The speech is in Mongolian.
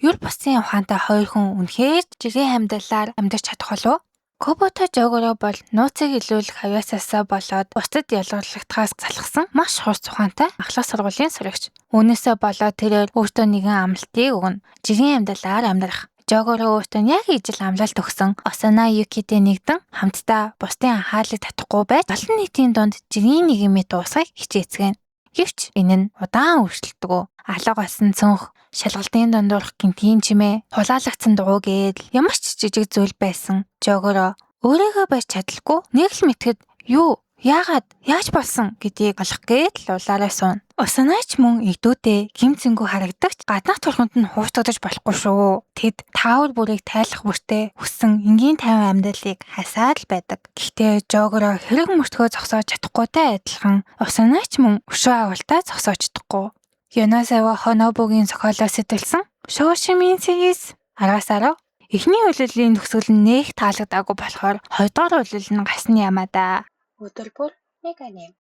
Юр бусын ухаантай хоёр хүн үнэхээр жирийн амьдралаар амьдарч чадах болов уу? Кобото Жогоро бол нууцыг илүүлэх авьяасаасаа болоод бусдад ялгарлагдахаас залхсан маш хурц ухаантай ахлах сургуулийн сурагч. Үүнээсээ болоод тэрээр өөртөө нэгэн амлалтыг өгнө. Жирийн амьдралаар амьдрах. Жогоро өөртөө яг ижил амлалт өгсөн Осана Юкитэй нэгдэн хамтдаа бусдын анхаарлыг татахгүй байж олон нийтийн дунд жирийн нийгмийн дуусгыг хичээцгэн. Гэвч энэ нь удаан үргэлжилдэг. Алга болсон цонх, шалгалтын дундуур гинтийн чимээ, хулаалагдсан дугуй гээд ямар ч жижиг зүйл байсан. Жогоро өөрийгөө барьж чадалгүй нэг л мэтгэд юу, яагаад, яаж болсон гэдгийг олох гээд л улаараа сууна. Усанаач мөн идүүтэй гимцэнгүү харагдагч гаднах турханд нь хууртагдаж болохгүй шүү. Тэд таавар бүрийг тайлах бүртээ хүссэн энгийн тайван амьдралыг хасаад л байдаг. Гэхдээ Жогоро хэрэг мөртгөө зогсоож чадахгүйтэй адилхан Усанаач мөн өшөө агуултаа зогсоож чадахгүй. Ёносава Хонобугийн зохиолоос сэтэлсэн Шошимин сэгис араасаараа эхний үйлрлийн төгсгөл нь нээх таалагдаагүй болохоор 2 дугаар үйлрэл нь гасны ямаа да. Өдөр бүр нэг аним.